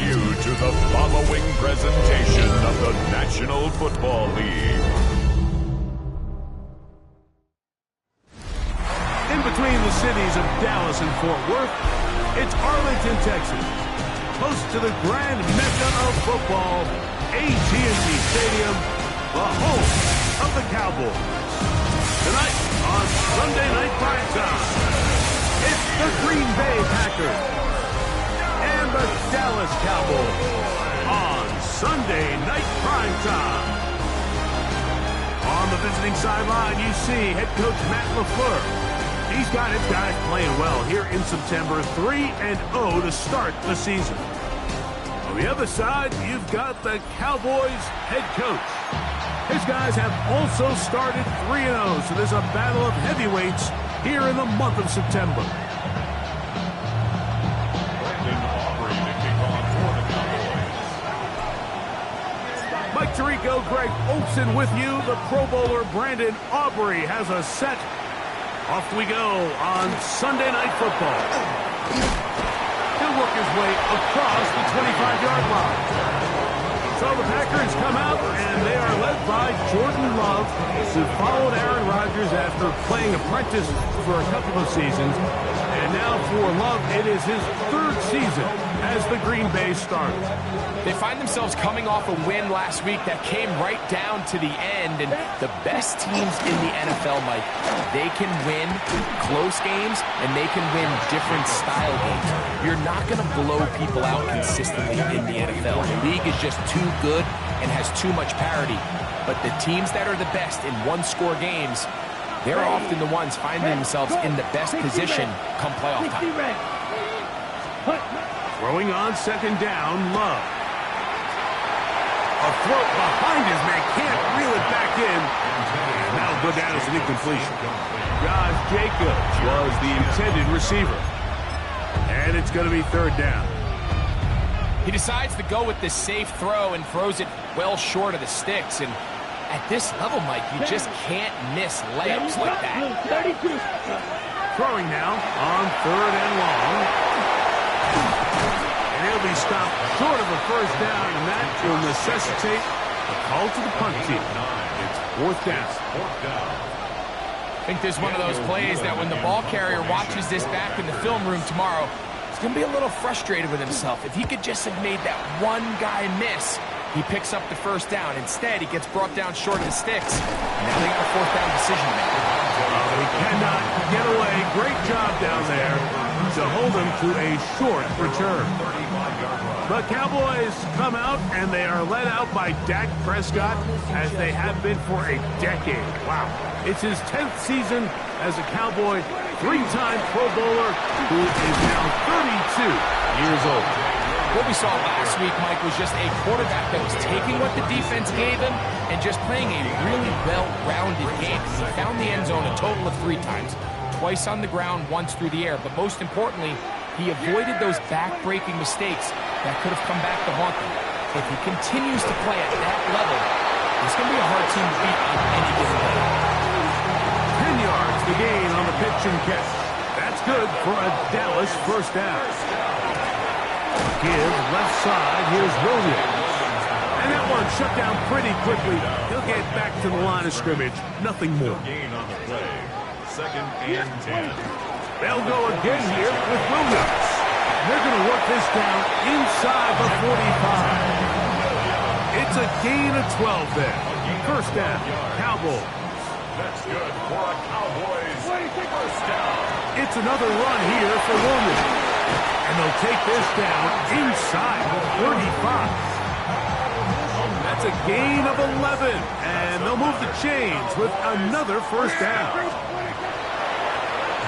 you to the following presentation of the National Football League. In between the cities of Dallas and Fort Worth, it's Arlington, Texas. Close to the grand mecca of football, AT&T Stadium, the home of the Cowboys. Tonight on Sunday Night Primetime, it's the Green Bay Packers and the Dallas Cowboys on Sunday Night Primetime. On the visiting sideline, you see head coach Matt LaFleur. He's got his guys playing well here in September, 3-0 to start the season. On the other side, you've got the Cowboys head coach. His guys have also started 3-0, so there's a battle of heavyweights here in the month of September. Mike Tirico, Greg Olsen with you. The Pro Bowler Brandon Aubrey has a set. Off we go on Sunday Night Football. He'll work his way across the 25-yard line. So the Packers come out, and they are led by Jordan Love, who followed Aaron Rodgers after playing apprentice for a couple of seasons. And now for Love, it is his third season as the Green Bay starter. They find themselves coming off a win last week that came right down to the end, and the best teams in the NFL, Mike, they can win close games, and they can win different style games. You're not going to blow people out consistently in the NFL. The league is just too good and has too much parity. But the teams that are the best in one-score games, they're often the ones finding themselves in the best position come playoff time. Throwing on second down, Love. A throw behind his man, can't reel it back in. And that'll go down as an incompletion. Josh Jacobs was the intended receiver. And it's going to be third down. He decides to go with this safe throw and throws it well short of the sticks. And at this level, Mike, you just can't miss layups like that. Throwing now on third and long. And he'll be stopped short of a first down, and that will necessitate a call to the punt team. It's fourth down. I think there's one of those plays that when the ball carrier watches this back in the film room tomorrow, he's going to be a little frustrated with himself. If he could just have made that one guy miss, he picks up the first down. Instead, he gets brought down short of the sticks. Now they got a fourth down decision to make. He cannot get away. Great job down there to hold him to a short return. The Cowboys come out, and they are led out by Dak Prescott, as they have been for a decade. Wow. It's his 10th season as a Cowboy, three-time Pro Bowler, who is now 32 years old. What we saw last week, Mike, was just a quarterback that was taking what the defense gave him and just playing a really well-rounded game. He found the end zone a total of 3 times, twice on the ground, once through the air. But most importantly, he avoided those back-breaking mistakes that could have come back to haunt him. If he continues to play at that level, it's going to be a hard team to beat on any given day. 10 yards the gain on the pitch and catch. That's good for a Dallas first down. Give left side, here's Williams. And that one shut down pretty quickly. He'll get back to the line of scrimmage. Nothing more. Gain on the play. Second and 10. They'll go again here with Williams. They're going to work this down inside the 45. It's a gain of 12 there. First down, Cowboys. That's good for a Cowboys first down. It's another run here for Williams. And they'll take this down inside the 35. That's a gain of 11. And they'll move the chains with another first down.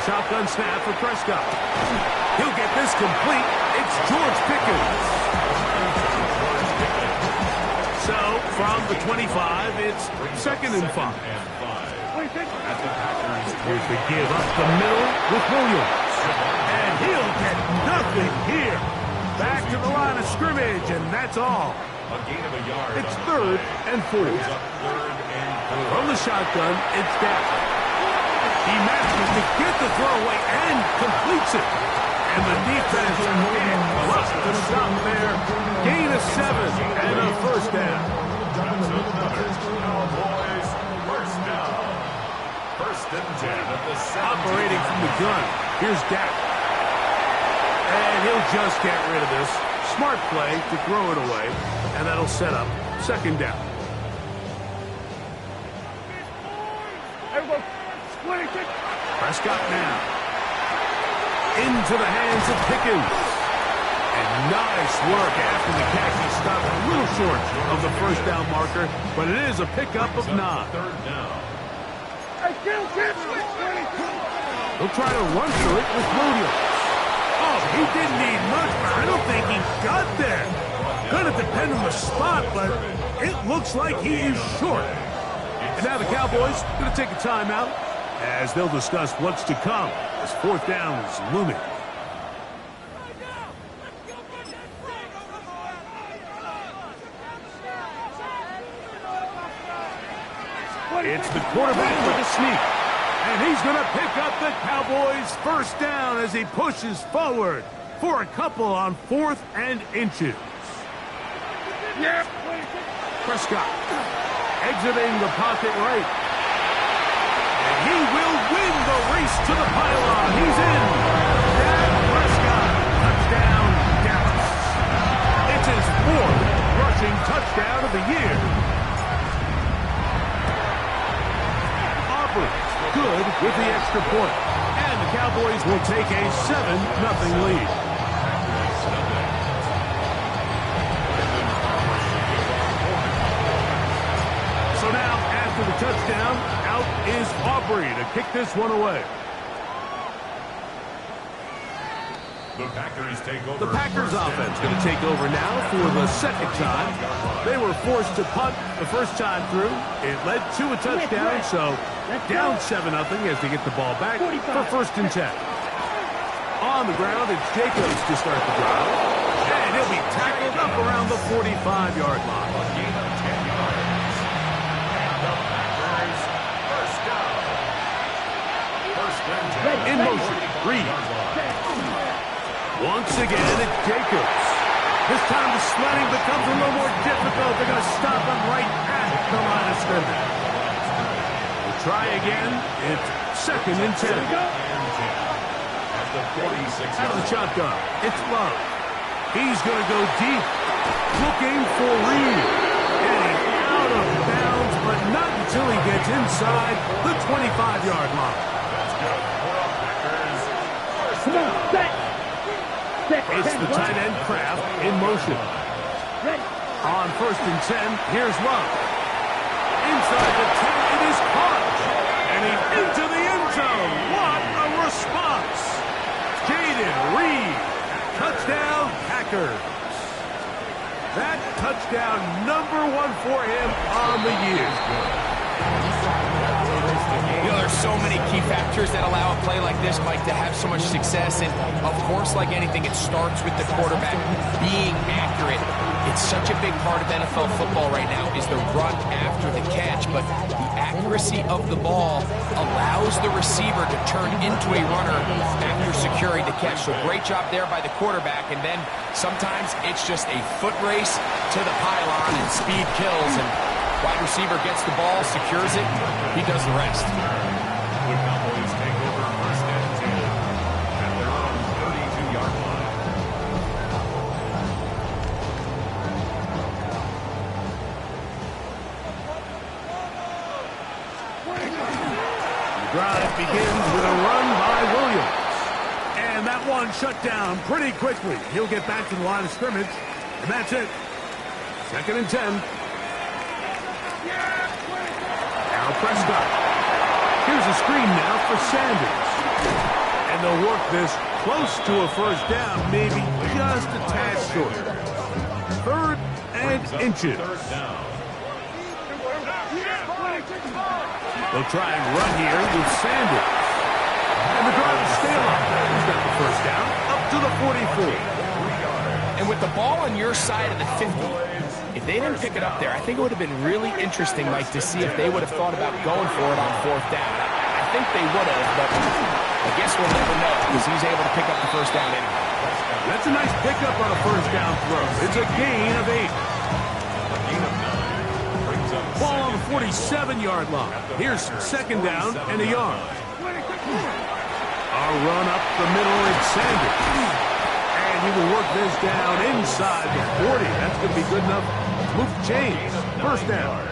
Shotgun snap for Prescott. He'll get this complete. It's George Pickens. So, from the 25, it's second and 5. Here's the give up the middle with Williams. And he'll get nothing here. Back to the line of scrimmage, and that's all. A gain of a yard. It's third and 4. From the shotgun, it's Dak. He manages to get the throw away and completes it. And the defense can't bust the stop there. Gain of 7 and a first down. Cowboys first down. First and 10 at the 17. Operating from the gun. Here's Dak. And he'll just get rid of this. Smart play to throw it away. And that'll set up second down. Prescott now. Into the hands of Pickens. And nice work after the catch. He stopped a little short of the first down marker, but it is a pickup of 9. Third down. He'll try to run through it with Williams. Oh, he didn't need much, but I don't think he got there. Gonna depend on the spot, but it looks like he is short. And now the Cowboys gonna take a timeout as they'll discuss what's to come as fourth down is looming. It's the quarterback with a sneak. And he's going to pick up the Cowboys' first down as he pushes forward for a couple on 4th and inches. Prescott exiting the pocket right. And he will win the race to the pylon. He's in. Dak Prescott, touchdown, Dallas. It's his 4th rushing touchdown of the year. Good with the extra point. And the Cowboys will take a 7-0 lead. So now, after the touchdown, out is Aubrey to kick this one away. The Packers take over. The Packers offense going to take over now for the second time. They were forced to punt the first time through. It led to a touchdown, so down 7-0 as they get the ball back for first and 10. On the ground, it's Jacobs to start the drive. And he'll be tackled up around the 45-yard line. In motion, Reed. Once again, it's Jacobs. This time the sledding becomes a little more difficult. They're going to stop him right at the line of scrimmage. We'll try again. It's second and 10. At the 46. Out of the shotgun, it's Love. He's going to go deep, looking for Reed. Getting out of bounds, but not until he gets inside the 25-yard line. Come on, set. It's the tight end Kraft in motion. On first and 10, here's Love. Inside the 10, it is caught. And he's into the end zone. What a response. Jaden Reed. Touchdown, Packers. That touchdown number 1 for him on the year. You know, there's so many key factors that allow a play like this, Mike, to have so much success. And, of course, like anything, it starts with the quarterback being accurate. It's such a big part of NFL football right now is the run after the catch. But the accuracy of the ball allows the receiver to turn into a runner after securing the catch. So great job there by the quarterback. And then sometimes it's just a foot race to the pylon and speed kills. And wide receiver gets the ball, secures it, he does the rest. The Cowboys take over first and 10 at their own 32-yard line. The drive begins with a run by Williams. And that one shut down pretty quickly. He'll get back to the line of scrimmage, and that's it. Second and 10. Now Prescott. Here's a screen now for Sanders. And they'll work this close to a first down, maybe just a tad short. 3rd and inches. They'll try and run here with Sanders. And the drive will stay alive. He's got the first down up to the 44. And with the ball on your side of the 50, if they didn't pick it up there, I think it would have been really interesting, Mike, to see if they would have thought about going for it on 4th down. I think they would have, but I guess we'll never know because he's able to pick up the first down anyway. That's a nice pickup on a first down throw. It's a gain of 8. A gain of 9 brings up Ball on the 47-yard line. Here's second down and a yard. A run up the middle, it's Sanders. And he will work this down inside the 40. That's going to be good enough to move the chains. First down.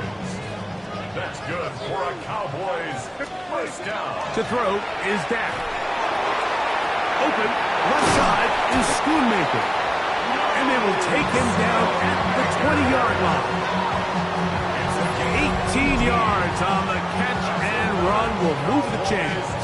That's good for a Cowboys first down. To throw is Dak. Open, left side is Schoonmaker. And they will take him down at the 20-yard line. 18 yards on the catch and run will move the chains.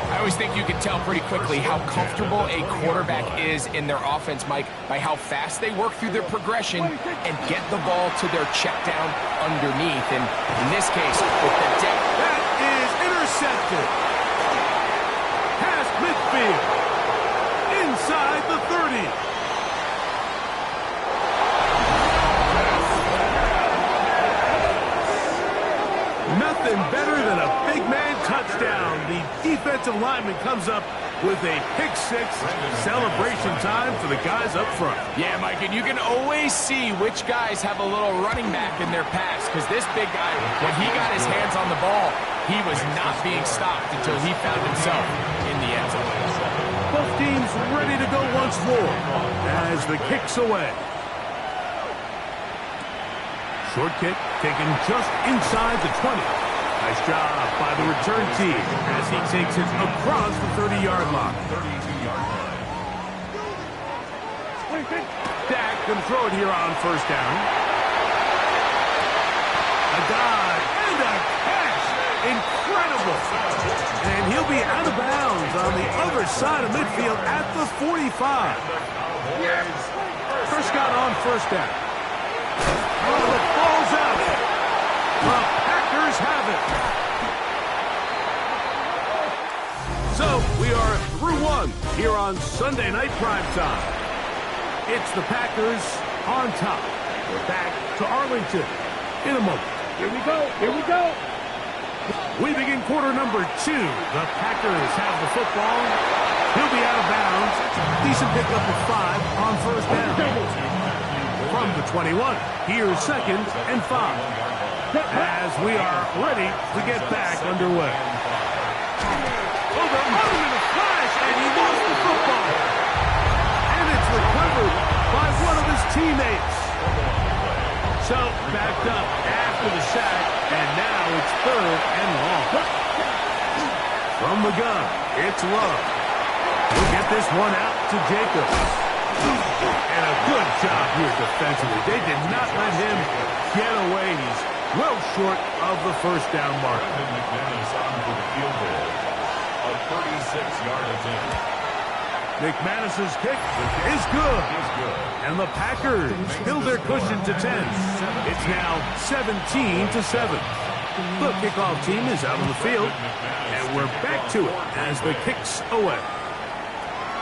I always think you can tell pretty quickly how comfortable a quarterback is in their offense, Mike, by how fast they work through their progression and get the ball to their check down underneath. And in this case, with the depth. That is intercepted. Past midfield. Inside the 30. Nothing better than a big man touchdown. The defensive lineman comes up with a pick six. Celebration time for the guys up front. Yeah, Mike, and you can always see which guys have a little running back in their pass, because this big guy, when he got his hands on the ball, he was not being stopped until he found himself in the end zone. Both teams ready to go once more as the kick's away. Short kick taken just inside the 20. Nice job by the return team as he takes it across the 30-yard line. 32-yard line. Dak can throw it here on first down. A dive and a catch. Incredible. And he'll be out of bounds on the other side of midfield at the 45. Prescott on first down. Oh, the ball's out. The Packers have it. So, we are through one here on Sunday Night Primetime. It's the Packers on top. We're back to Arlington in a moment. Here we go. Here we go. We begin quarter number 2. The Packers have the football. He'll be out of bounds. Decent pickup of 5 on first down. From the 21, here's second and 5. As we are ready to get back underway. Oh, they're on him in a flash, and he lost the football. And it's recovered by one of his teammates. So, backed up after the sack, and now it's third and long. From the gun, it's Love. We'll get this one out to Jacobs. And a good job here defensively. They did not let him get away. He's well short of the first down mark. McManus on for the field goal. A 36-yard attempt. McManus's kick is good. And the Packers build their cushion to 10. It's now 17-7. The kickoff team is out on the field. And we're back to it as the kick's away.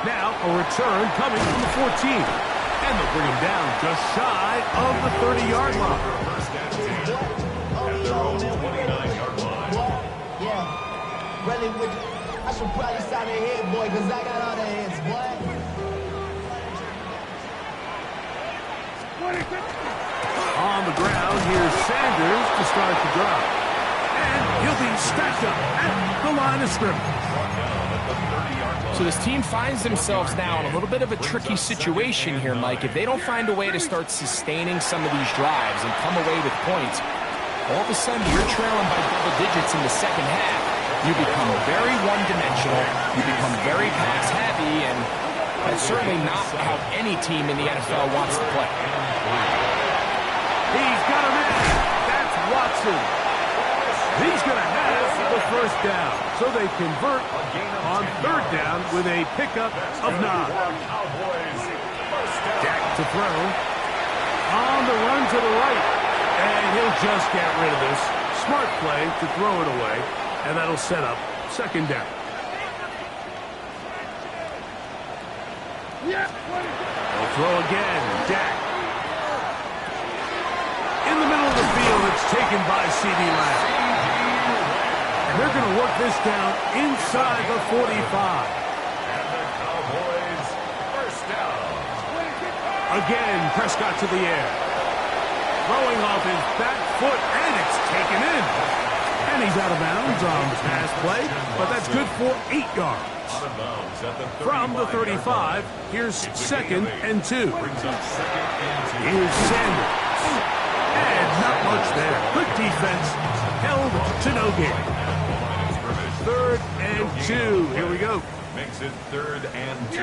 Now a return coming from the 14. And they'll bring him down just shy of the 30-yard line. First and 10 at their own 29-yard line. Yeah, really with I should probably sign a head, boy, because I got all the heads, boy. On the ground, here's Sanders to start the drive. And he'll be stacked up at the line of scrimmage. So this team finds themselves now in a little bit of a tricky situation here, Mike. If they don't find a way to start sustaining some of these drives and come away with points, all of a sudden you're trailing by double digits in the second half. You become very one-dimensional. You become very pass-heavy, and that's certainly not how any team in the NFL wants to play. He's got a man. That's Watson. He's going to have the first down. So they convert on third down with a pickup of 9. Dak to throw. On the run to the right. And he'll just get rid of this. Smart play to throw it away. And that'll set up second down. They'll throw again. Dak. In the middle of the field, it's taken by C.D. Lamb. And They're going to work this down inside the 45. And the Cowboys first down. Again, Prescott to the air. Throwing off his back foot, and it's taken in. And he's out of bounds on the pass play, but that's good for 8 yards. Out of bounds at the 35. From the 35, here's second and 2. Brings up second and 2. Here's Sanders. And not much there. Good defense. Held to no gain. Third and 2. Here we go. Makes it third and 2.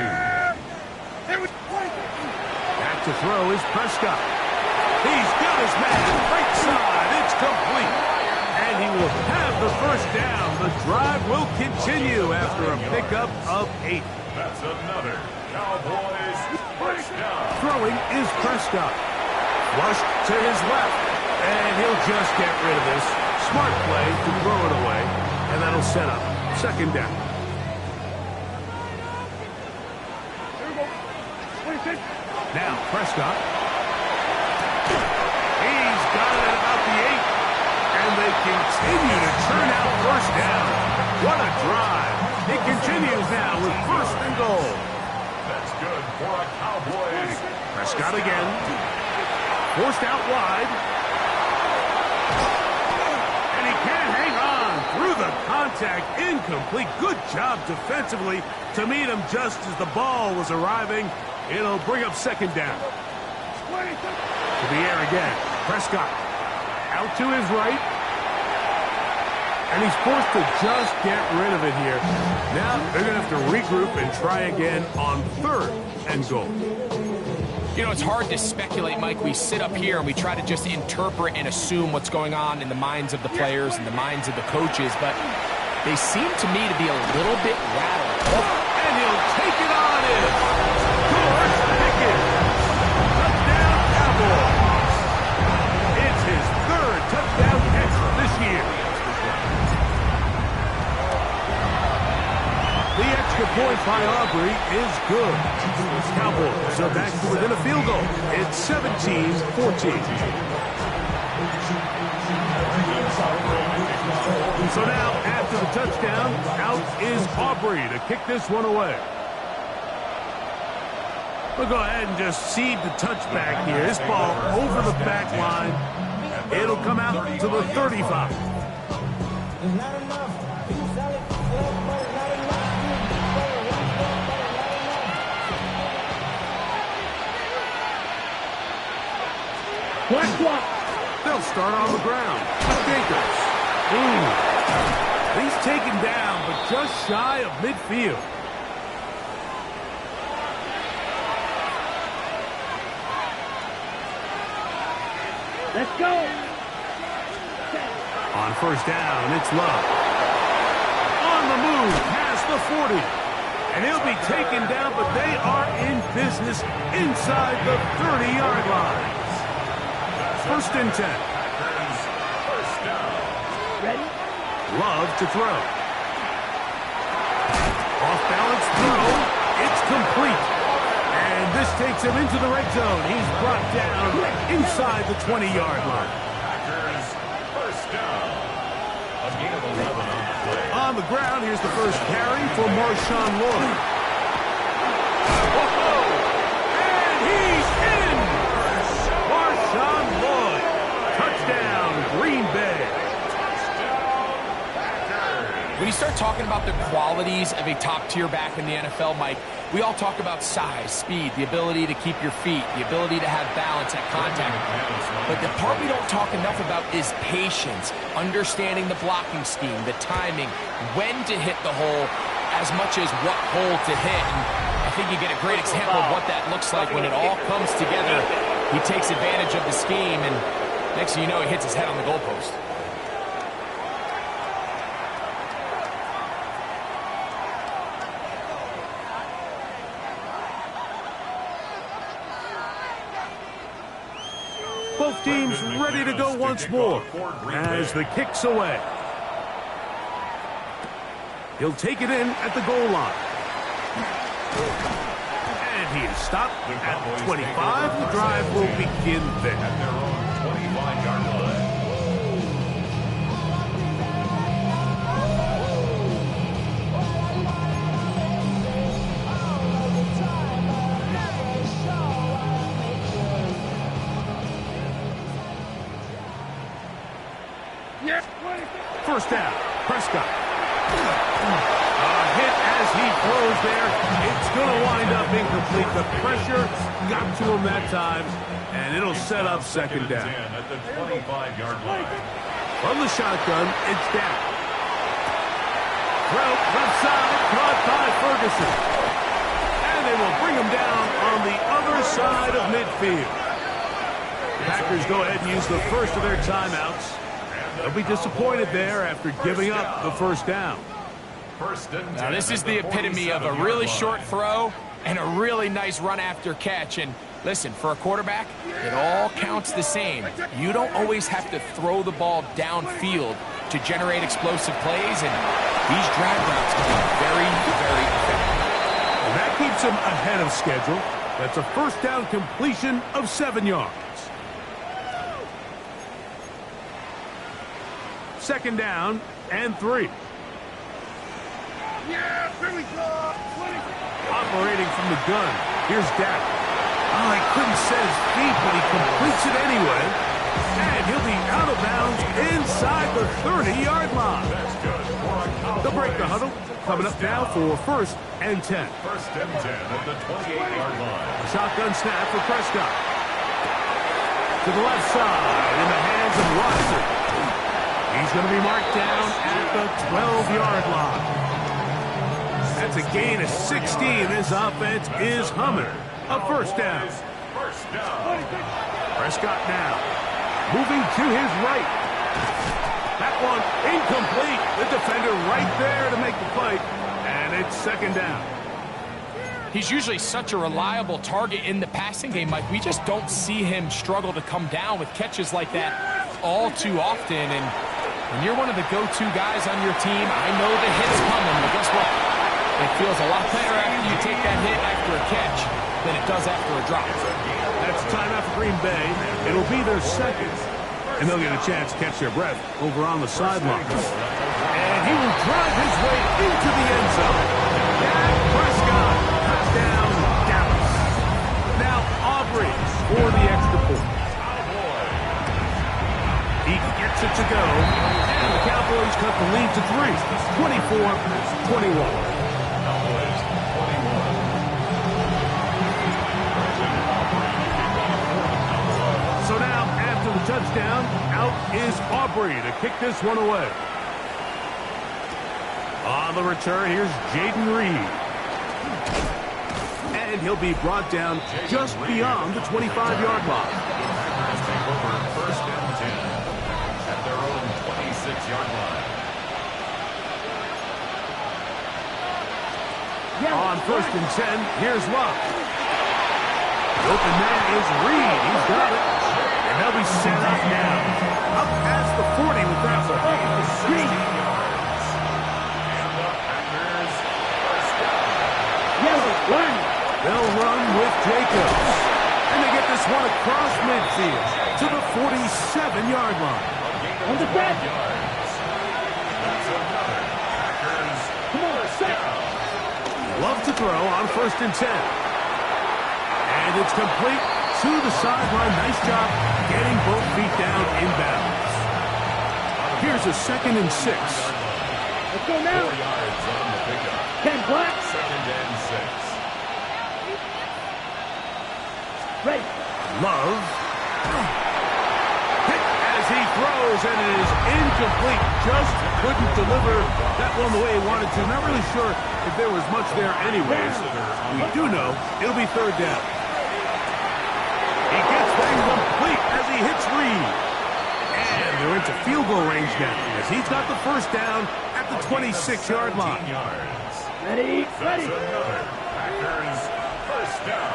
Back to throw is Prescott. He's got his man right side. It's complete. And he will have the first down. The drive will continue after a pickup of 8. That's another Cowboys first down. Throwing is Prescott. Flushed to his left. And he'll just get rid of this. Smart play to throw it away. And that'll set up second down. Now Prescott. He's got it at about the 8. And they continue to turn out first down. What a drive. It continues now with first and goal. That's good for a Cowboys. Prescott again. Forced out wide. And he can't hang on through the contact. Incomplete. Good job defensively to meet him just as the ball was arriving. It'll bring up second down. To the air again. Prescott out to his right. And he's forced to just get rid of it here. Now they're going to have to regroup and try again on third and goal. You know, it's hard to speculate, Mike. We sit up here and we try to just interpret and assume what's going on in the minds of the players and the minds of the coaches, but they seem to me to be a little bit rattled. And he'll take it on in. George Pickens. Touchdown, Cowboys. It's his third touchdown catch this year. The extra point by Aubrey is good. Cowboys are back to within a field goal. It's 17-14. So now, after the touchdown, out is Aubrey to kick this one away. We'll go ahead and just cede the touchback here. This ball over the back line. It'll come out to the 35. They'll start on the ground. Jacobs. He's taken down, but just shy of midfield. Let's go. On first down, it's Love. On the move, past the 40. And he'll be taken down, but they are in business inside the 30-yard line. First and 10. First down. Ready? Love to throw. Off-balance throw. It's complete. And this takes him into the red zone. He's brought down inside the 20-yard line. Packers first down. A gain of 11 on the play. On the ground, here's the first carry for Marshawn Lloyd. And he's in! Marshawn Lloyd. Touchdown, Green Bay. When you start talking about the qualities of a top-tier back in the NFL, Mike, we all talk about size, speed, the ability to keep your feet, the ability to have balance at contact. But the part we don't talk enough about is patience, understanding the blocking scheme, the timing, when to hit the hole, as much as what hole to hit. And I think you get a great example of what that looks like when it all comes together. He takes advantage of the scheme, and next thing you know, he hits his head on the goalpost. Both teams ready to go once more as the kick's away. He'll take it in at the goal line. And he is stopped at 25. The drive will begin there. At their own 25-yard line. first down. Prescott. A hit as he throws there. It's going to wind up incomplete. The pressure got to him that time, and it'll set up second down. At the 25-yard line. From the shotgun, it's down. Throw left side, caught by Ferguson. And they will bring him down on the other side of midfield. Packers go ahead and use the first of their timeouts. They'll be disappointed there after giving up the first down. Now, this is the epitome of a really short throw and a really nice run after catch. And listen, for a quarterback, it all counts the same. You don't always have to throw the ball downfield to generate explosive plays, and these drag routes can be very, very effective. And that keeps him ahead of schedule. That's a first down completion of 7 yards. Second down and 3. Yeah, here we go. Operating from the gun. Here's Dak. Oh, he couldn't set his feet, but he completes it anyway. And he'll be out of bounds inside the 30-yard line. They'll break the huddle. Coming up now for first and 10. First and 10 at the 28-yard line. Shotgun snap for Prescott. To the left side in the hands of Watson. He's going to be marked down at the 12-yard line. That's a gain of 16. This offense is humming. A first down. Prescott now moving to his right. That one incomplete. The defender right there to make the play. And it's second down. He's usually such a reliable target in the passing game, Mike. We just don't see him struggle to come down with catches like that all too often. And when you're one of the go-to guys on your team, I know the hit's coming, but guess what? It feels a lot better after you take that hit after a catch than it does after a drop. That's timeout for Green Bay. It'll be their second. And they'll get a chance to catch their breath over on the sideline. And he will drive his way into the end zone. Dak Prescott, touchdown, Dallas. Now Aubrey for the extra point. He gets it to go. And the Cowboys cut the lead to 3, 24-21. So now, after the touchdown, out is Aubrey to kick this one away. On the return, here's Jaden Reed. And he'll be brought down just beyond the 25-yard line. Take over first and 10 at their own 26-yard line. On first and 10, here's Love. The open man is Reed. He's got it. And they'll be set up now. Up past the 40 with that one. Reed. They'll run with Jacobs. And they get this one across midfield to the 47-yard line. On the deck. Come on, set. Love to throw on first and 10. And it's complete to the sideline. Nice job getting both feet down inbounds. Here's a second and 6. Let's go now. 4 yards on the pickup. 10 black. Second and 6. Ready. Love. Hit as he throws, and it is incomplete. Just couldn't deliver that one the way he wanted to. Not really sure if there was much there anyways. We do know it'll be third down. He gets that complete as he hits Reed. And they're into field goal range now as he's got the first down at the 26-yard line. Yards. Ready. Ready. Another Packers first down.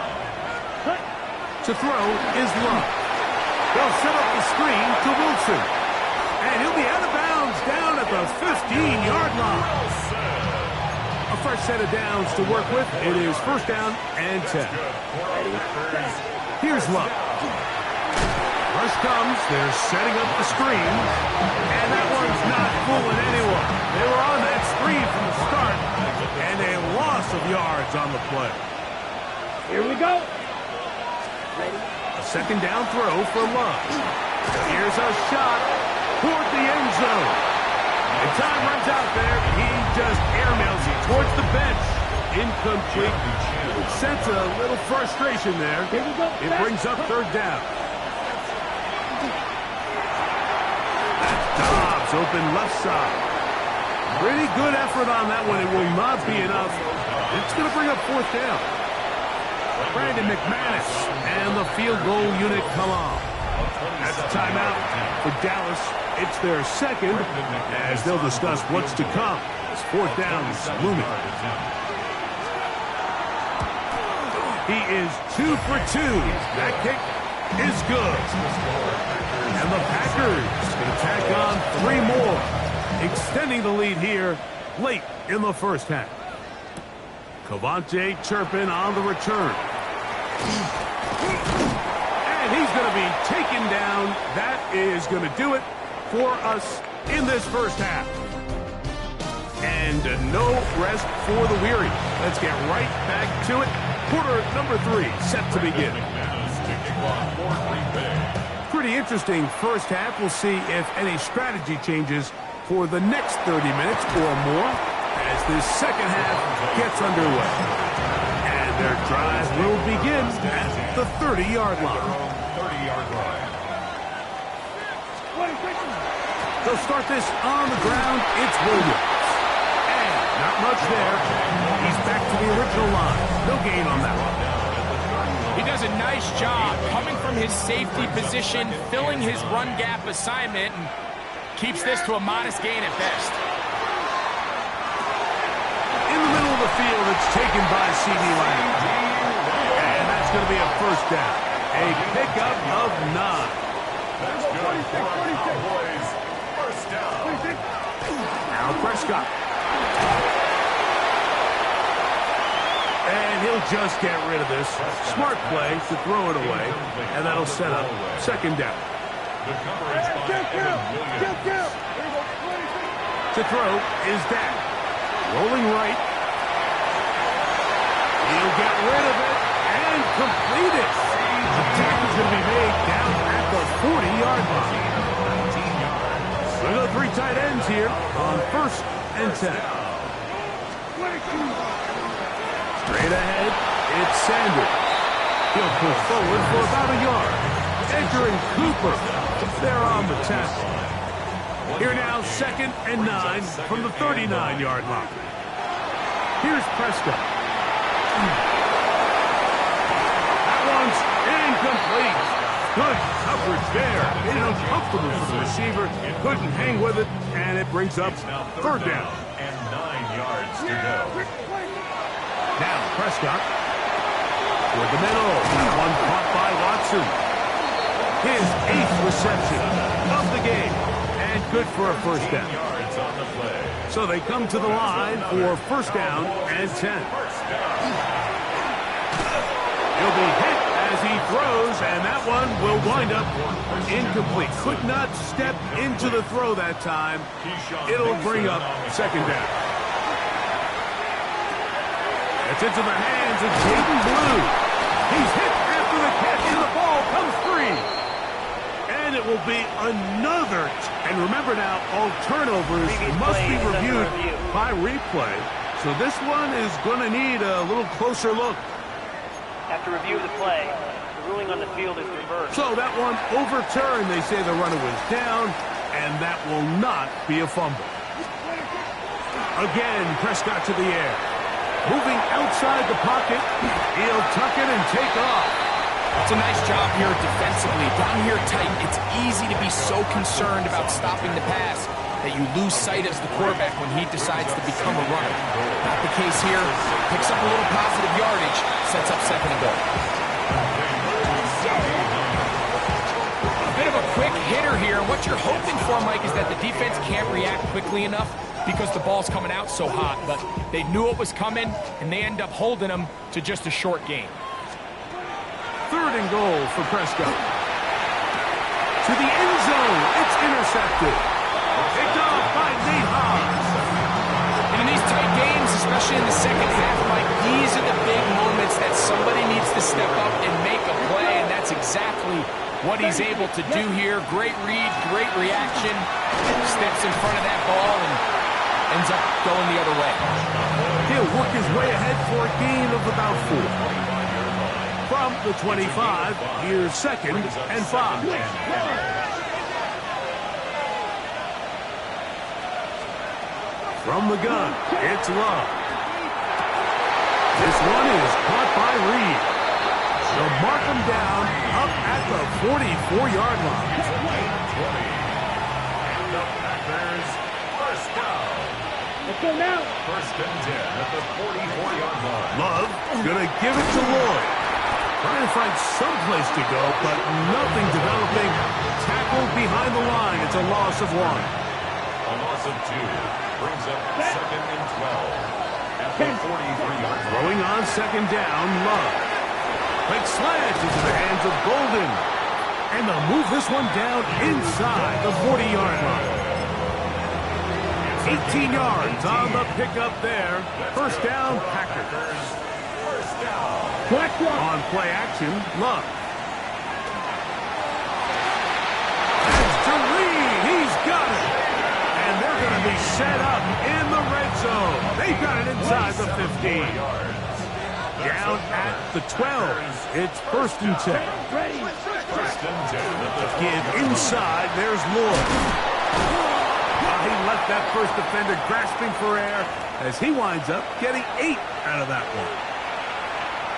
Cut. To throw is Love. They'll set up the screen to Wilson. And he'll be out of bounds down at the 15-yard line. A fresh set of downs to work with. It is first down and 10. Here's Love. Rush comes. They're setting up the screen. And that one's not fooling anyone. They were on that screen from the start. And a loss of yards on the play. Here we go. Ready. A second down throw for Love. Here's a shot toward the end zone. And time runs out there. He just airmails it towards the bench. Incomplete. Sense a little frustration there. It brings up third down. That's Dobbs open left side. Pretty good effort on that one. It will not be enough. It's going to bring up fourth down. Brandon McManus and the field goal unit come on. That's a timeout for Dallas. It's their second as they'll discuss what's to come. It's fourth down is looming. He is 2 for 2. That kick is good. And the Packers going to tack on 3 more, extending the lead here late in the first half. Cavante Turpin on the return. And he's going to be taken down. That is going to do it for us in this first half. And no rest for the weary. Let's get right back to it. Quarter number 3 set to begin. Pretty interesting first half. We'll see if any strategy changes for the next 30 minutes or more as this second half gets underway. And their drive will begin at the 30-yard line. They'll start this on the ground. It's Williams. And not much there. He's back to the original line. No gain on that one. He does a nice job coming from his safety position, filling his run gap assignment, and keeps this to a modest gain at best. In the middle of the field, it's taken by C.D. Lamb. And that's going to be a first down. A pickup of 9. That's good for our Cowboys. First down. Now Prescott. And he'll just get rid of this. Smart play to throw it away. And that'll set up second down. The coverage by Evan Williams. To throw is that. Rolling right. He'll get rid of it and complete it. The tackle's going to be made down at the 40-yard line. We've got 3 tight ends here on first and 10. Straight ahead, it's Sanders. He'll push forward for about a yard. Edgar and Cooper, they're on the tackle. Here now, second and 9 from the 39-yard line. Here's Prescott. That one's incomplete. Good coverage there. Made it uncomfortable for the receiver. Couldn't hang with it, and it brings up third down. And 9 yards to go. Now Prescott toward the middle. That one caught by Watson. His 8th reception of the game. And good for a first down. Yards on the play. So they come to the line for first down and 10. He'll be hit as he throws, and that one will wind up incomplete. Could not step into the throw that time. It'll bring up second down. It's into the hands of Jaden Blue. He's hit after the catch, and the ball comes free. And it will be another. And remember now, all turnovers must be reviewed by replay. So this one is going to need a little closer look. After review of the play, the ruling on the field is reversed. So that one overturned. They say the runner was down, and that will not be a fumble. Again, Prescott to the air. Moving outside the pocket, he'll tuck it and take off. It's a nice job here defensively. Down here tight, it's easy to be so concerned about stopping the pass that you lose sight as the quarterback when he decides to become a runner. Not the case here. Picks up a little positive yardage, sets up second and goal. A bit of a quick hitter here. What you're hoping for, Mike, is that the defense can't react quickly enough because the ball's coming out so hot. But they knew it was coming, and they end up holding them to just a short gain. Third and goal for Prescott. To the end zone. It's intercepted. Picked off by Nate Hobbs. And in these tight games, especially in the second half, Mike, these are the big moments that somebody needs to step up and make a play, and that's exactly what he's able to do here. Great read, great reaction. Steps in front of that ball and ends up going the other way. He'll work his way ahead for a gain of about 4. From the 25, here's 2nd and 5. From the gun, it's Love. This one is caught by Reed. They'll mark him down up at the 44-yard line. And the Packers, first down. Let's go now. First and 10 at the 44-yard line. Love gonna give it to Lloyd. Trying to find some place to go, but nothing developing. Tackled behind the line. It's a loss of 1. A loss of 2. Brings up 2nd and 12 at the 43-yard line. Throwing on 2nd down, Love. Quick slant into the hands of Golden. And they'll move this one down inside the 40-yard line. 18 yards on the pickup there. First down, Packers. First down. On play action, Love. That's to Reed. He's got it. And they're going to be set up in the red zone. They've got it inside the 15. Down at the 12. It's 1st and 10. First and 10 at the Give inside. There's Lloyd. He left that first defender grasping for air as he winds up getting 8 out of that one.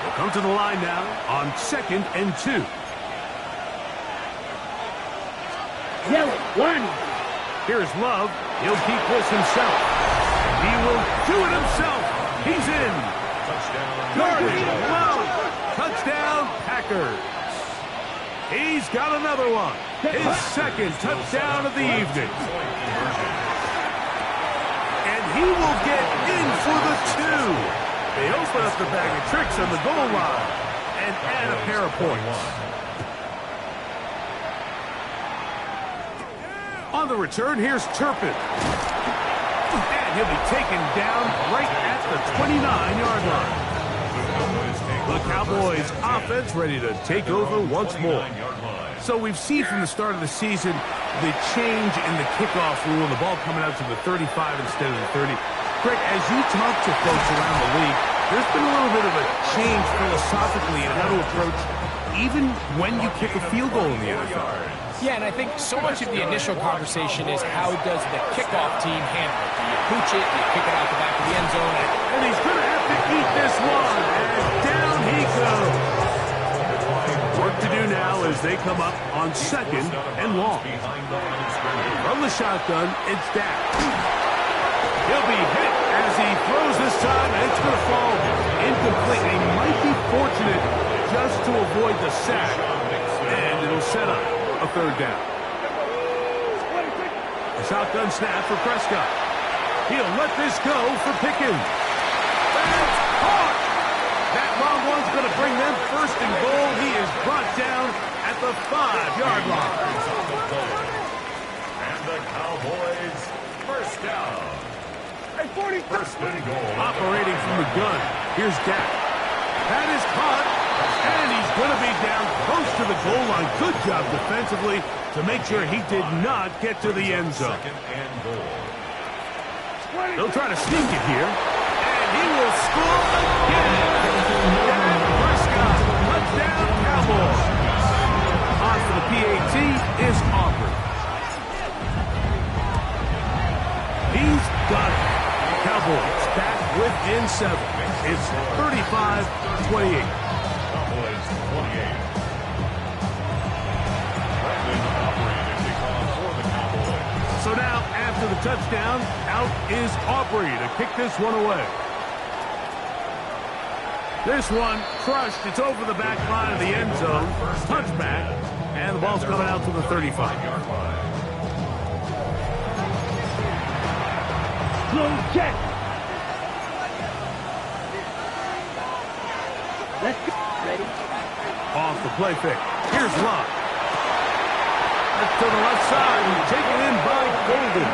We'll come to the line now on 2nd and 2. Yellow, 1. Here's Love. He'll keep this himself. He will do it himself. He's in. touchdown. Gardner, Love. Touchdown, Packers. He's got another one. His 2nd touchdown of the evening. And he will get in for the 2. They open up the bag of tricks on the goal line and add a pair of points. On the return, here's Turpin. And he'll be taken down right at the 29-yard line. The Cowboys offense ready to take over once more. So we've seen from the start of the season the change in the kickoff rule and the ball coming out to the 35 instead of the 30. Greg, as you talk to folks around the league, there's been a little bit of a change philosophically in how to approach even when you kick a field goal in the NFL. Yeah, and I think so much of the initial conversation is how does the kickoff team handle it? Do you pooch it? Do you kick it out the back of the end zone? And he's going to have to eat this one. And down he goes. Work to do now as they come up on 2nd and long. From the shotgun, it's Dak. He'll be hit as he throws this time, and it's going to fall incomplete. He might be fortunate just to avoid the sack, and it'll set up a 3rd down. A shotgun snap for Prescott. He'll let this go for Pickens. That's caught. That long one's going to bring them 1st and goal. He is brought down at the 5-yard line. And the Cowboys, first down. 1st and goal. Operating from the gun. Here's Dak. That is caught. And he's going to be down close to the goal line. Good job defensively to make sure he did not get to the end zone. 2nd and goal. They'll try to sneak it here. And he will score again. Dak Prescott. Touchdown, Cowboys. On for the PAT is Aubrey. He's got it. Cowboys back within 7. It's 35-28. Cowboys 28. Brandon operating kickoff for the Cowboys. So now, after the touchdown, out is Aubrey to kick this one away. This one crushed. It's over the back line of the end zone. Touchback. And the ball's coming out to the 35-yard line. Slow check. Let's go. Ready? Off the play fake. Here's Love. That's to the left side. Taken in by Golden.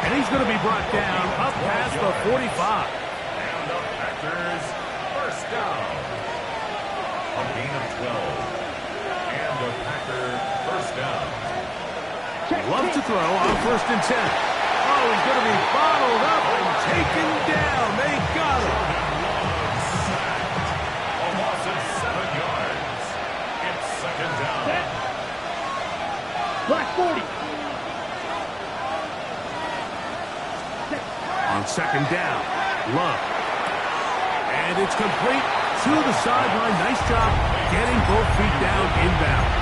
And he's going to be brought down up past the 45. And the Packers, first down. A gain of 12. And the Packers Packer, first down. Loves to throw on 1st and 10. Oh, he's going to be bottled up and taken down. They got him. A loss of 7 yards. It's second down. Black 40. On 2nd down, Love. And it's complete to the sideline. Nice job getting both feet down inbounds.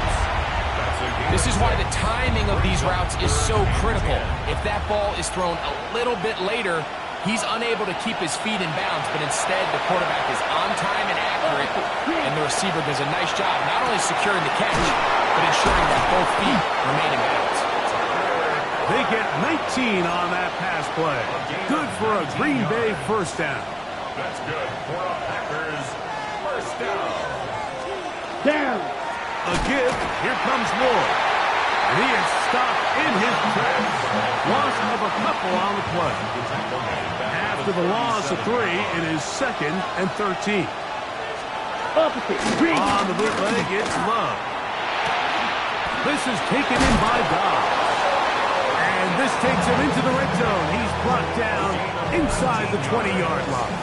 This is why the timing of these routes is so critical. If that ball is thrown a little bit later, he's unable to keep his feet in bounds, but instead the quarterback is on time and accurate, and the receiver does a nice job not only securing the catch, but ensuring that both feet remain in bounds. They get 19 on that pass play. Good for a Green Bay first down. That's good for a Packers first down. Down. A give. Here comes Ward. And he is stopped in his tracks. Loss of a couple on the play. After the loss of 3, it is 2nd and 13. Opposite. Green. On the bootleg, it's Love. This is taken in by Dobbs. And this takes him into the red zone. He's brought down inside the 20-yard line.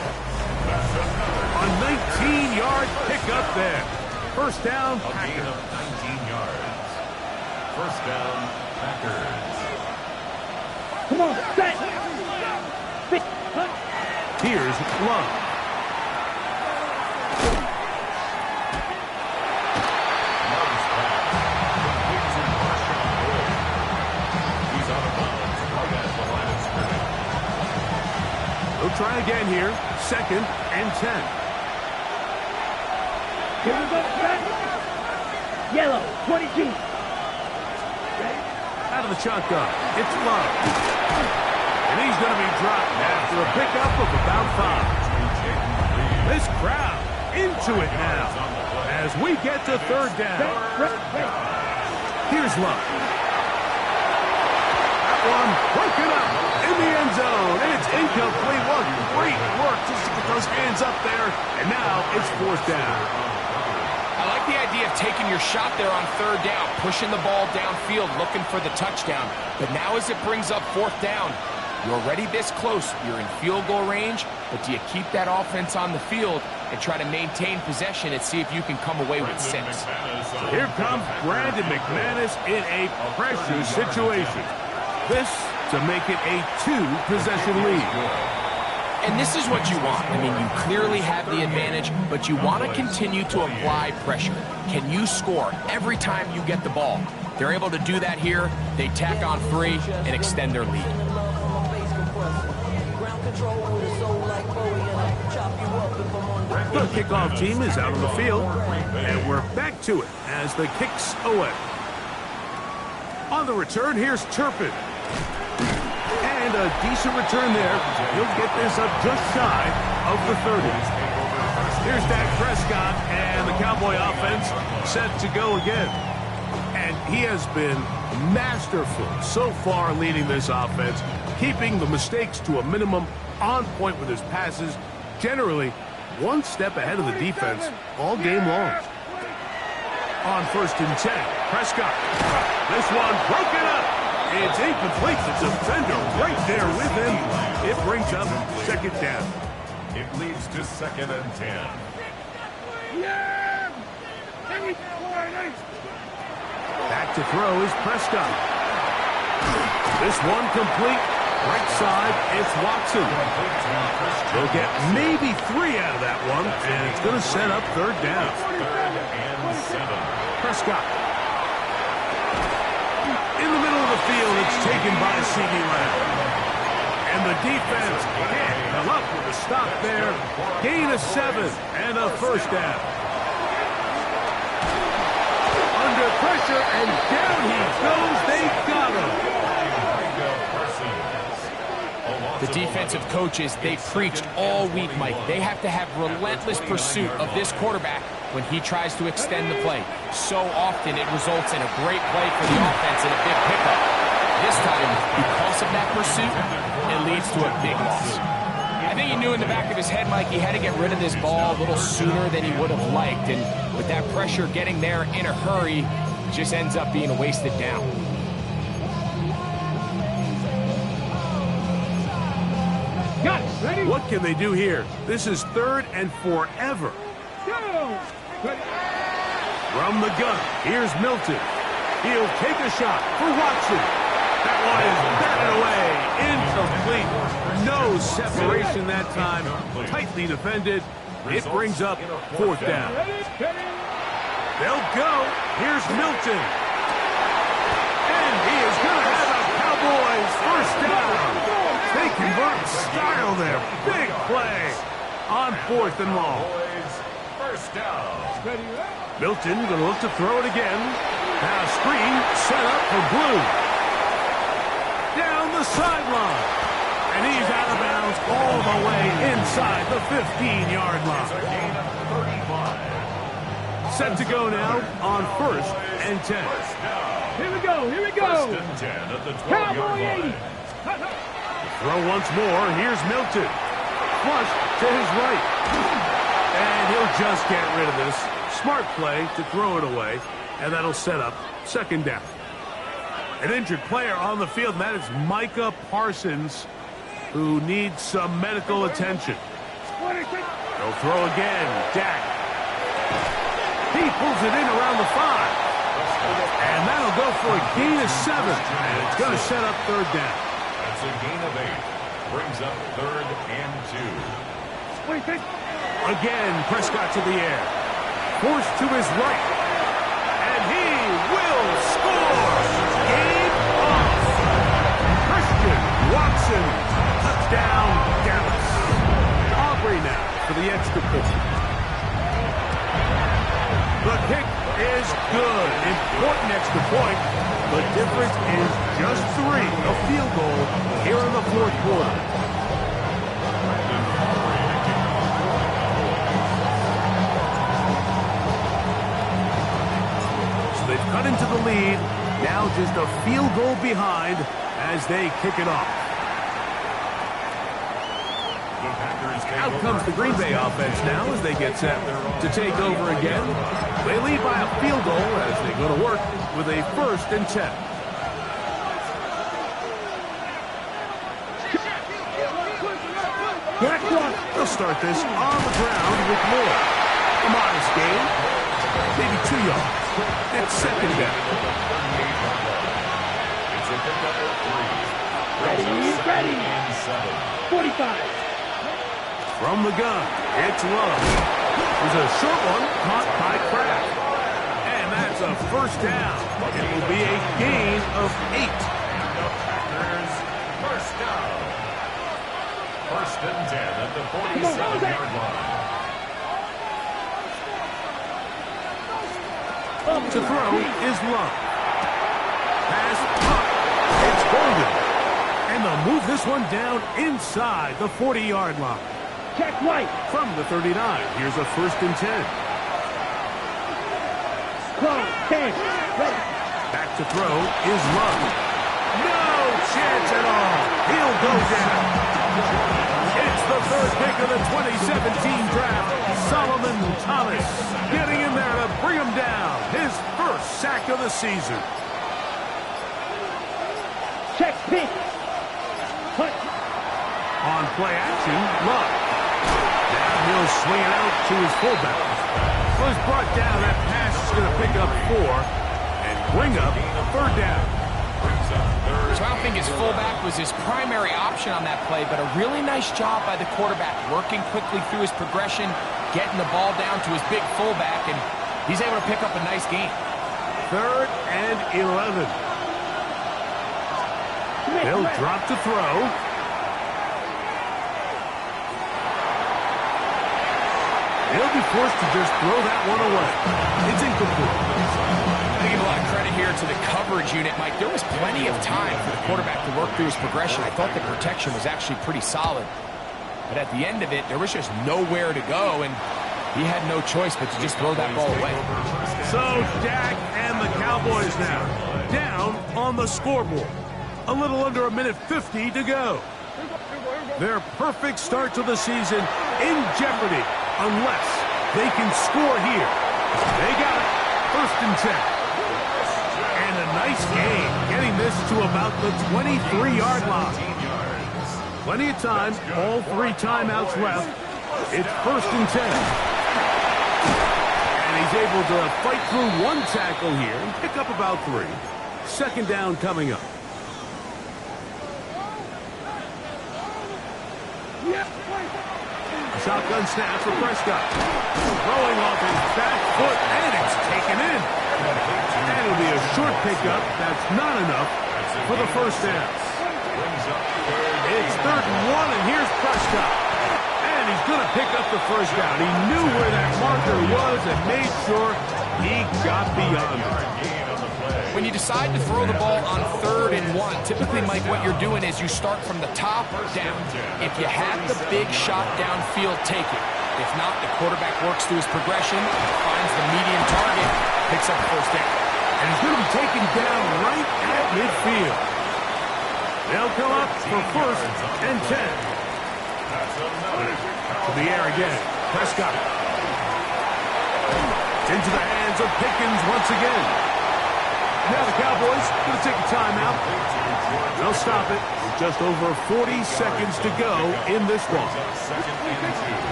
A 19-yard pickup there. First down, A gain of 19 yards. First down, Packers. Come on. Set. Fit. here's Love. We'll try again here. 2nd and 10. Here we go. Set. Yellow. 22. Out of the shotgun. It's Love. And he's going to be dropped after a pickup of about 5. This crowd into it now as we get to 3rd down. Here's Love. That one broken up in the end zone. It's incomplete. What great work just to get those hands up there. And now it's 4th down. I like the idea of taking your shot there on 3rd down, pushing the ball downfield, looking for the touchdown. But now as it brings up 4th down, you're already this close. You're in field goal range, but do you keep that offense on the field and try to maintain possession and see if you can come away with 6? Here comes Brandon McManus in a pressure situation. This to make it a 2-possession lead. And this is what you want. I mean, you clearly have the advantage, but you want to continue to apply pressure. Can you score every time you get the ball? They're able to do that here. They tack on 3 and extend their lead. The kickoff team is out on the field, and we're back to it as the kicks away. On the return, here's Turpin. And a decent return there. He'll get this up just shy of the 30. Here's Dak Prescott, and the Cowboy offense set to go again. And he has been masterful so far leading this offense, keeping the mistakes to a minimum, on point with his passes, generally one step ahead of the defense all game long. On 1st and 10, Prescott. This one broken up. It's incomplete. The defender right there with him. It brings up 2nd down. It leads to 2nd and 10. Back to throw is Prescott. This one complete. Right side, it's Watson. They'll get maybe 3 out of that one, and it's going to set up 3rd down. 3rd and 7. Prescott. In the middle of the field, it's taken by C.D. Lamb. And the defense can't come up with a stop there. Gain of 7 and a 1st down. Under pressure, and down he goes. They got him. The defensive coaches, they've preached all week, Mike. They have to have relentless pursuit of this quarterback when he tries to extend the play. So often it results in a great play for the offense and a big pickup. This time, because of that pursuit, it leads to a big loss. I think he knew in the back of his head, Mike, he had to get rid of this ball a little sooner than he would have liked. And with that pressure getting there in a hurry, just ends up being a wasted down. Got it. Ready? What can they do here? This is 3rd and forever. Go. From the gun, here's Milton. He'll take a shot for Watson. That one is batted away. Incomplete. No separation that time. Tightly defended. It brings up 4th down. They'll go. Here's Milton. And he is going to have a Cowboys first down. They convert style there. Big play on 4th and long. First down. Milton going to look to throw it again. Now screen set up for Blue. Down the sideline. And he's out of bounds all the way inside the 15-yard line. Set to go now on 1st and 10. Here we go. Here we go. 1st and 10 at the 12-yard Cowboy line. 80. Throw once more. Here's Milton. Flush to his right. And he'll just get rid of this. Smart play to throw it away. And that'll set up 2nd down. An injured player on the field, and that is Micah Parsons, who needs some medical attention. They'll throw again. Dak. He pulls it in around the 5. And that'll go for a gain of 7. And it's going to set up 3rd down. That's a gain of 8. Brings up 3rd and 2. Again, Prescott to the air. Forced to his right. And he will score. Game off. Christian Watson. Touchdown, Dallas. Aubrey now for the extra point. The kick is good. Important extra point. The difference is just 3. A field goal here in the 4th quarter. So they've cut into the lead. Now just a field goal behind as they kick it off. Out comes the Green Bay offense now as they get set to take over again. They lead by a field goal as they go to work with a 1st and 10. They'll start this on the ground with Moore. A modest gain, maybe 2 yards. It's 2nd down. It's a pickup of 3. Ready. 45. From the gun, it's Love. There's a short one caught by Kraft. And that's a 1st down. It will be a gain of 8. Packers first down. 1st and 10 at the 47-yard line. To throw is Love. Pass caught. It's Golden. And they'll move this one down inside the 40-yard line. Check right. From the 39, here's a 1st and 10. Close. 10. Ready. Back to throw is Love. No chance at all. He'll go down. It's the 3rd pick of the 2017 draft. Solomon Thomas getting in there to bring him down. His 1st sack of the season. Check pitch. Punch. On play action, Love. Now he'll swing it out to his fullback. Was brought down. That pass is going to pick up 4 and bring up 3rd down. So I don't think his fullback was his primary option on that play, but a really nice job by the quarterback, working quickly through his progression, getting the ball down to his big fullback, and he's able to pick up a nice gain. 3rd and 11. They'll drop to throw. He'll be forced to just throw that one away. It's incomplete. I give a lot of credit here to the coverage unit, Mike. There was plenty of time for the quarterback to work through his progression. I thought the protection was actually pretty solid. But at the end of it, there was just nowhere to go, and he had no choice but to just throw that ball away. So Dak and the Cowboys now down on the scoreboard. A little under 1:50 to go. Their perfect start to the season in jeopardy unless they can score here. They got it. 1st and 10. Nice game, getting this to about the 23-yard line. Plenty of time, all 3 timeouts left. It's 1st and 10. And he's able to fight through 1 tackle here and pick up about 3. 2nd down coming up. Shotgun snap for Prescott. Throwing off his back foot, and it's taken in. And it'll be a short pickup. That's not enough for the 1st down. It's 3rd and 1, and here's Prescott. And he's going to pick up the 1st down. He knew where that marker was and made sure he got beyond it. When you decide to throw the ball on 3rd and 1, typically, Mike, what you're doing is you start from the top down. If you have the big shot downfield, take it. If not, the quarterback works through his progression, finds the medium target, picks up the 1st down. And he's going to be taken down right at midfield. They'll come up for 1st and 10. To the air again. Prescott. Into the hands of Pickens once again. Now the Cowboys going to take a timeout. They'll stop it with just over 40 seconds to go in this one.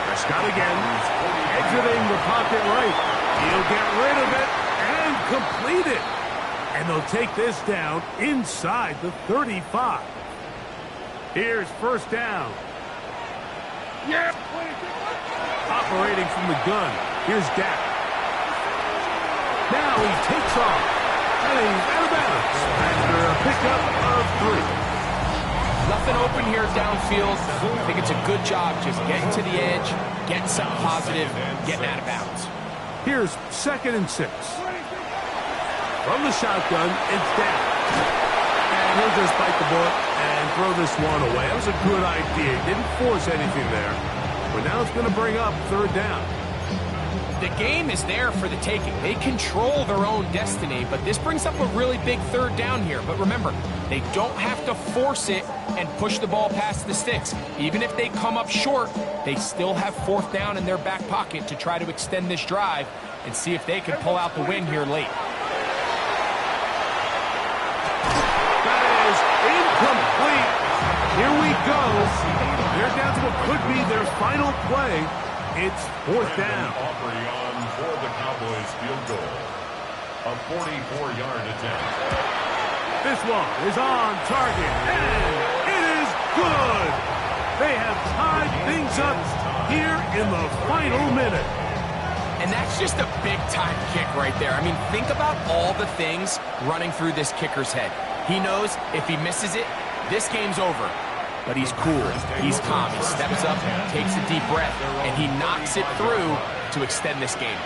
Prescott again, exiting the pocket right. He'll get rid of it and complete it. And they'll take this down inside the 35. Here's 1st down. Operating from the gun. Here's Dak. Now he takes off. And he's out of bounds after a pickup of 3. Nothing open here downfield. I think it's a good job just getting to the edge, getting something positive, getting out of bounds. Here's 2nd and 6. From the shotgun, it's Dak. And he'll just bite the bullet and throw this one away. That was a good idea. He didn't force anything there. But now it's going to bring up 3rd down. The game is there for the taking. They control their own destiny, but this brings up a really big 3rd down here. But remember, they don't have to force it and push the ball past the sticks. Even if they come up short, they still have 4th down in their back pocket to try to extend this drive and see if they can pull out the win here late. That is incomplete. Here we go. They're down to what could be their final play. It's 4th down. Offering on for the Cowboys field goal. A 44-yard attempt. This one is on target, and it is good. They have tied things up here in the final minute. And that's just a big-time kick right there. I mean, think about all the things running through this kicker's head. He knows if he misses it, this game's over. But he's cool, he's calm, he steps up, takes a deep breath, and he knocks it through to extend this game.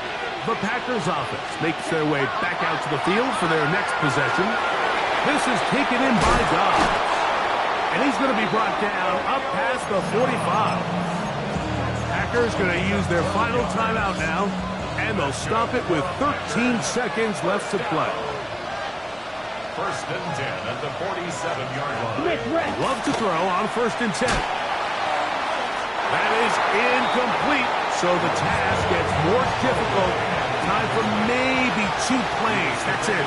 The Packers offense makes their way back out to the field for their next possession. This is taken in by Dobbs. And he's going to be brought down up past the 45. Packers going to use their final timeout now, and they'll stop it with 13 seconds left to play. 1st and 10 at the 47-yard line. Love to throw on 1st and 10. That is incomplete, so the task gets more difficult. Time for maybe 2 plays. That's it.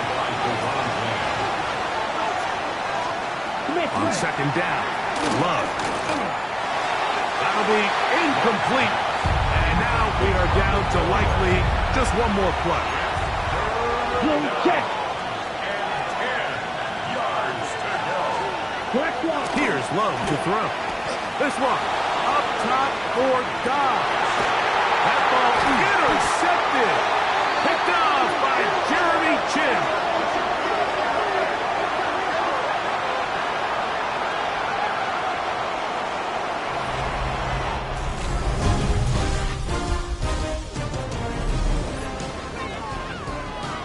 On 2nd down, Love. That'll be incomplete. And now we are down to likely just 1 more play. Check. Here's Love to throw. This one up top for Dobbs. That ball intercepted. Picked off by Jeremy Chin.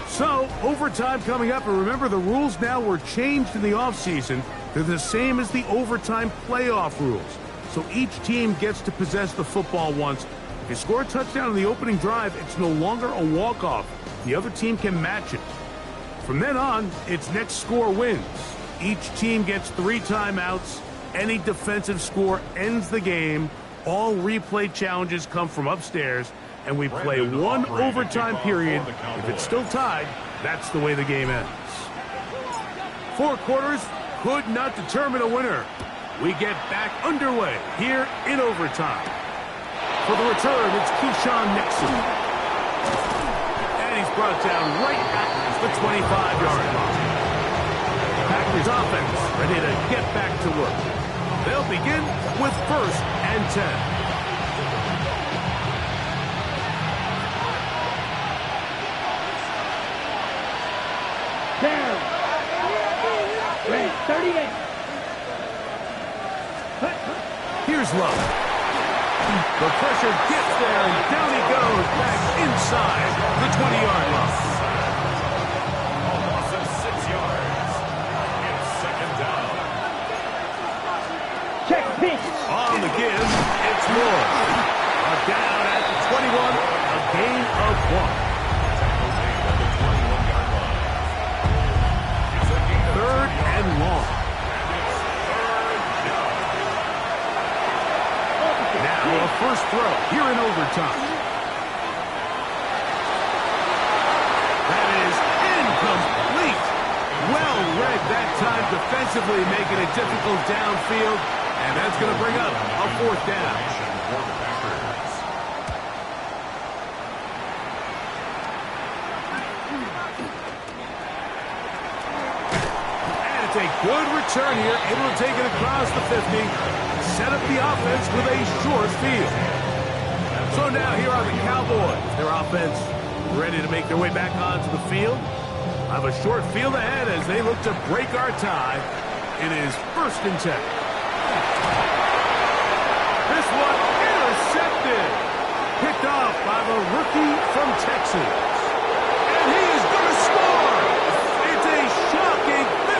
So, overtime coming up, and remember the rules now were changed in the offseason. They're the same as the overtime playoff rules. So each team gets to possess the football once. If you score a touchdown in the opening drive, it's no longer a walk-off. The other team can match it. From then on, it's next score wins. Each team gets 3 timeouts. Any defensive score ends the game. All replay challenges come from upstairs, and we play 1 overtime period. If it's still tied, that's the way the game ends. 4 quarters could not determine a winner. We get back underway here in overtime. For the return, it's Keyshawn Nixon. And he's brought down right at the 25-yard line. Packers offense ready to get back to work. They'll begin with 1st and 10. Down. Red 38. Here's Love. The pressure gets there, and down he goes back inside the 20-yard line. A loss of 6 yards. It's 2nd down. Check pitch. On the give, it's Moore. Down at the 21, a gain of 1. Tackle made at the 21-yard line. It's a gain of 3rd and long. Now a first throw here in overtime. That is incomplete. Well read that time defensively, making it difficult downfield. And that's going to bring up a 4th down. For the Packers. And it's a good return here, able to take it across the 50. Set up the offense with a short field. So now here are the Cowboys. Their offense ready to make their way back onto the field. I have a short field ahead as they look to break our tie. It is 1st and 10. This one intercepted. Picked off by the rookie